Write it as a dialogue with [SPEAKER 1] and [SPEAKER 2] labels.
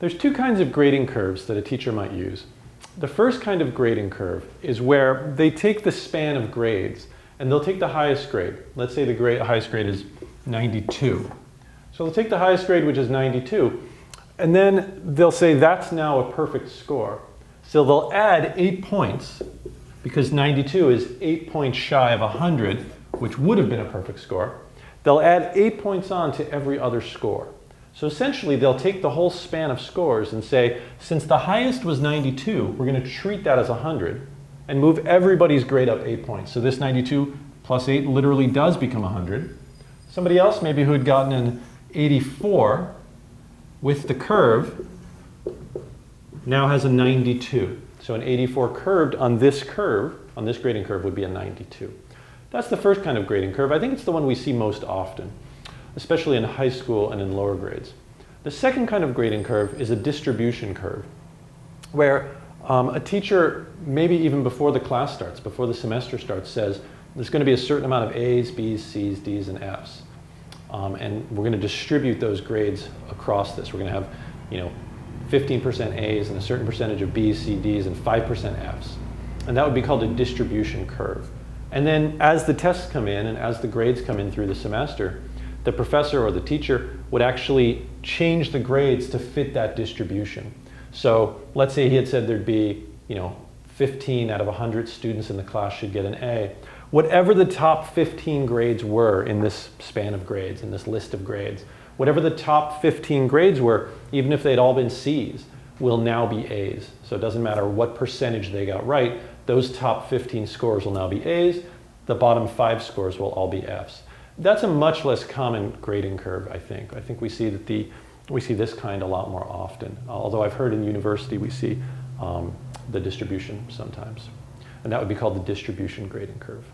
[SPEAKER 1] There's two kinds of grading curves that a teacher might use. The first kind of grading curve is where they take the span of grades and they'll take the highest grade. Let's say the highest grade is 92. So they'll take the highest grade, which is 92, and then they'll say that's now a perfect score. So they'll add 8 points because 92 is 8 points shy of 100, which would have been a perfect score. They'll add 8 points on to every other score. So essentially, they'll take the whole span of scores and say, since the highest was 92, we're going to treat that as 100 and move everybody's grade up 8 points. So this 92 plus 8 literally does become 100. Somebody else maybe who had gotten an 84 with the curve now has a 92. So an 84 curved on this grading curve would be a 92. That's the first kind of grading curve. I think it's the one we see most often, especially in high school and in lower grades. The second kind of grading curve is a distribution curve, where a teacher, maybe even before the class starts, before the semester starts, says there's going to be a certain amount of A's, B's, C's, D's, and F's. And we're going to distribute those grades across this. We're going to have, 15% A's and a certain percentage of B's, C, D's, and 5% F's. And that would be called a distribution curve. And then as the tests come in and as the grades come in through the semester, the professor or the teacher would actually change the grades to fit that distribution. So let's say he had said there'd be, 15 out of 100 students in the class should get an A. Whatever the top 15 grades were in this span of grades, in this list of grades, whatever the top 15 grades were, even if they'd all been C's, will now be A's. So it doesn't matter what percentage they got right, those top 15 scores will now be A's, the bottom 5 scores will all be F's. That's a much less common grading curve, I think. I think we see this kind a lot more often. Although I've heard in university we see the distribution sometimes. And that would be called the distribution grading curve.